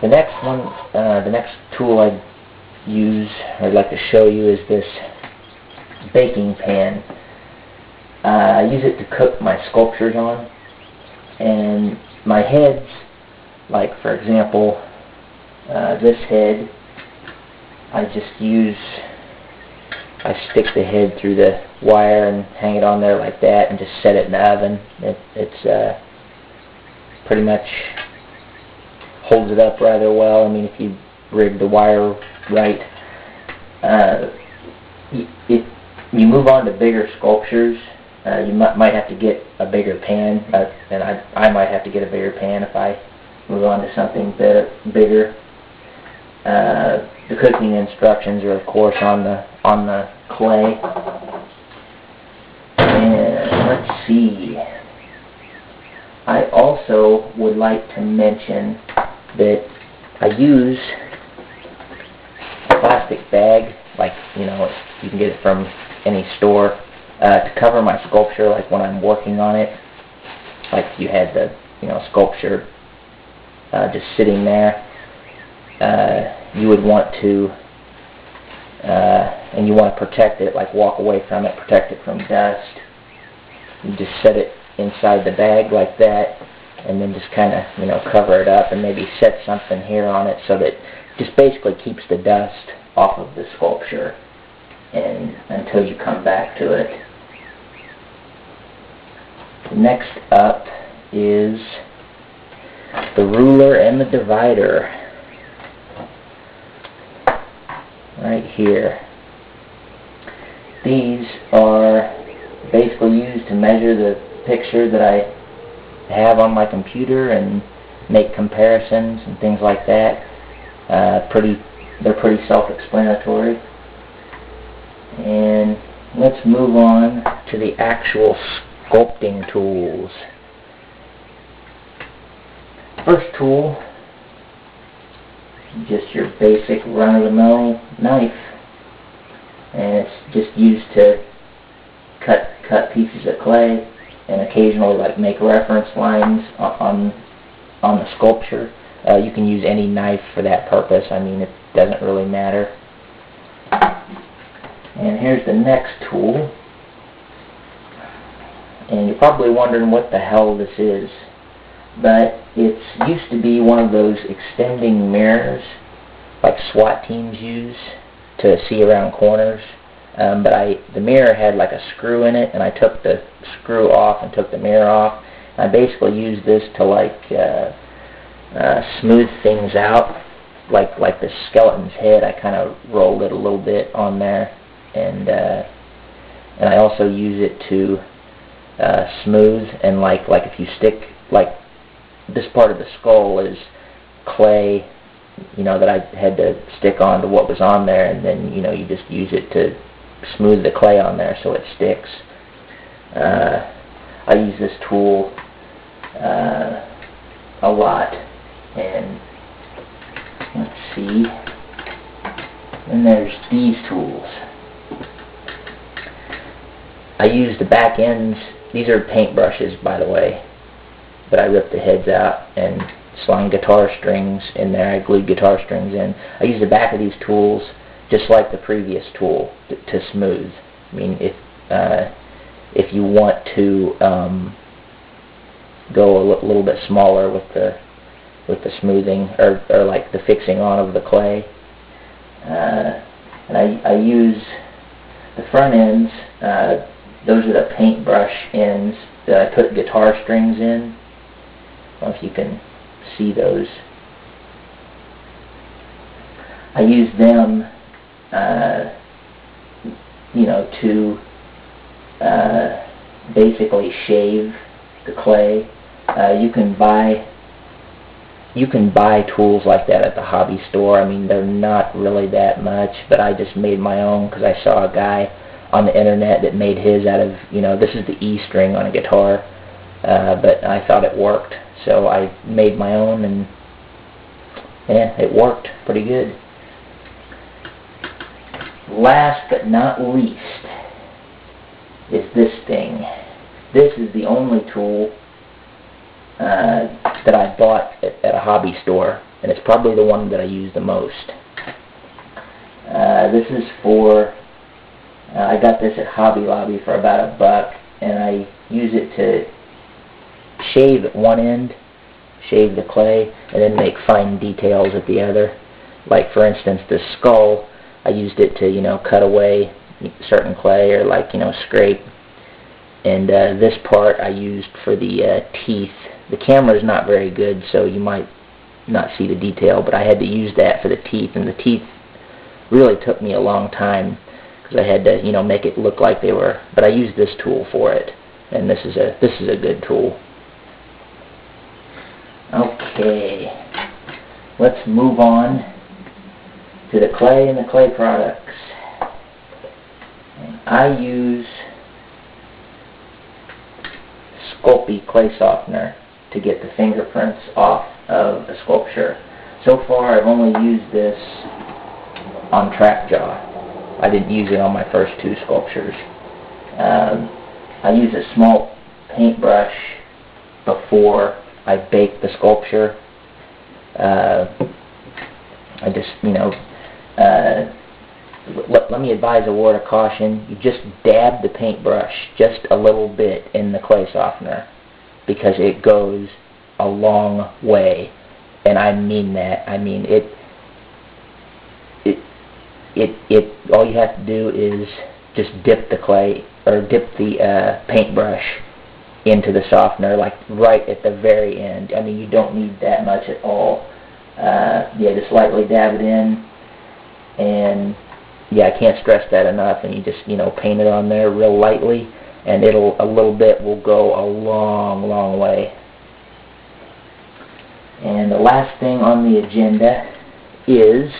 The next one, the next tool I'd use, or I'd like to show you, is this baking pan. I use it to cook my sculptures on, and my heads, like for example, this head, I stick the head through the wire and hang it on there like that and just set it in the oven. It's pretty much holds it up rather well. I mean, if you rig the wire right. You move on to bigger sculptures, you might have to get a bigger pan, and I might have to get a bigger pan if I move on to something bigger. The cooking instructions are, of course, on the clay. And let's see. I also would like to mention that I use a plastic bag, like, you know, you can get it from any store, to cover my sculpture, like when I'm working on it. Like you had the, you know, sculpture just sitting there. You would want to, and you want to protect it, like walk away from it, protect it from dust. You just set it inside the bag like that, and then just kind of, you know, cover it up and maybe set something here on it so that just basically keeps the dust off of the sculpture and until you come back to it. Next up is the ruler and the divider. Right here. These are basically used to measure the picture that I have on my computer and make comparisons and things like that. They're pretty self-explanatory. And let's move on to the actual sculpting tools. First tool, just your basic run-of-the-mill knife, and it's just used to cut pieces of clay and occasionally like make reference lines on the sculpture. You can use any knife for that purpose. I mean, it doesn't really matter. And here's the next tool, and you're probably wondering what the hell this is, but it used to be one of those extending mirrors like SWAT teams use to see around corners. But the mirror had like a screw in it, and I took the screw off and took the mirror off. I basically used this to like smooth things out, like the skeleton's head. I kind of rolled it a little bit on there, and I also use it to smooth, and like if you stick, like this part of the skull is clay, you know, that I had to stick onto what was on there, and then, you know, you just use it to smooth the clay on there so it sticks. I use this tool a lot, and let's see, and there's these tools. I use the back ends. These are paint brushes, by the way, but I ripped the heads out and slung guitar strings in there. I glued guitar strings in. I use the back of these tools just like the previous tool to smooth. I mean, if you want to go a little bit smaller with the smoothing or like the fixing on of the clay, and I use the front ends. Those are the paintbrush ends that I put guitar strings in. I don't know if you can see those. I use them, you know, to basically shave the clay. You can buy tools like that at the hobby store. I mean, they're not really that much, but I just made my own because I saw a guy on the internet that made his out of, you know, this is the E string on a guitar, but I thought it worked, so I made my own, and yeah, it worked pretty good. Last but not least is this thing. This is the only tool that I bought at a hobby store. and it's probably the one that I use the most. This is for, I got this at Hobby Lobby for about $1, and I use it to shave at one end, shave the clay, and then make fine details at the other. Like for instance, this skull, I used it to, you know, cut away certain clay, or like, you know, scrape. And this part I used for the teeth. The camera is not very good, so you might not see the detail, but I had to use that for the teeth, and the teeth really took me a long time because I had to, you know, make it look like they were. But I used this tool for it, and this is a good tool. Okay, let's move on to the clay and the clay products. I use Sculpting clay softener to get the fingerprints off of a sculpture. So far I've only used this on trap jaw. I didn't use it on my first 2 sculptures. I use a small paintbrush before I bake the sculpture. I just, you know, let me advise a word of caution. You just dab the paintbrush just a little bit in the clay softener, because it goes a long way, and I mean that. I mean it. All you have to do is just dip the clay, or dip the paintbrush into the softener, like right at the very end. I mean, you don't need that much at all. Yeah, just lightly dab it in, and yeah, I can't stress that enough. And you just, you know, paint it on there real lightly, and a little bit will go a long, long way. And the last thing on the agenda is,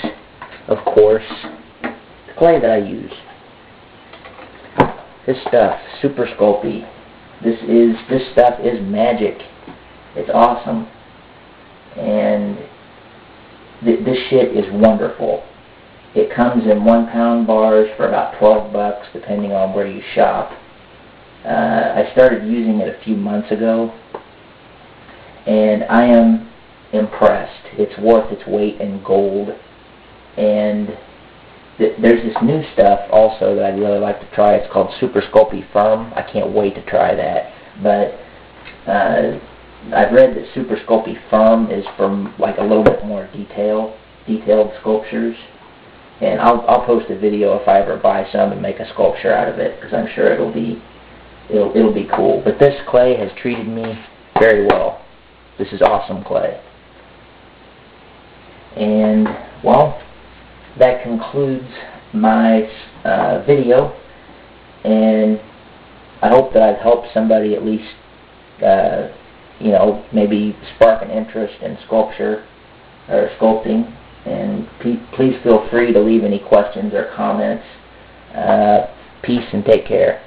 of course, the clay that I use. This stuff, Super Sculpting. This stuff is magic. It's awesome, and this shit is wonderful. It comes in 1-pound bars for about $12, depending on where you shop. I started using it a few months ago, and I am impressed. It's worth its weight in gold. And there's this new stuff also that I'd really like to try. It's called Super Sculpting Firm. I can't wait to try that. But I've read that Super Sculpting Firm is from like a little bit more detailed sculptures. And I'll post a video if I ever buy some and make a sculpture out of it, because I'm sure it'll be cool. But this clay has treated me very well. This is awesome clay. And well, that concludes my video, and I hope that I've helped somebody at least, you know, maybe spark an interest in sculpture or sculpting. And please feel free to leave any questions or comments. Peace and take care.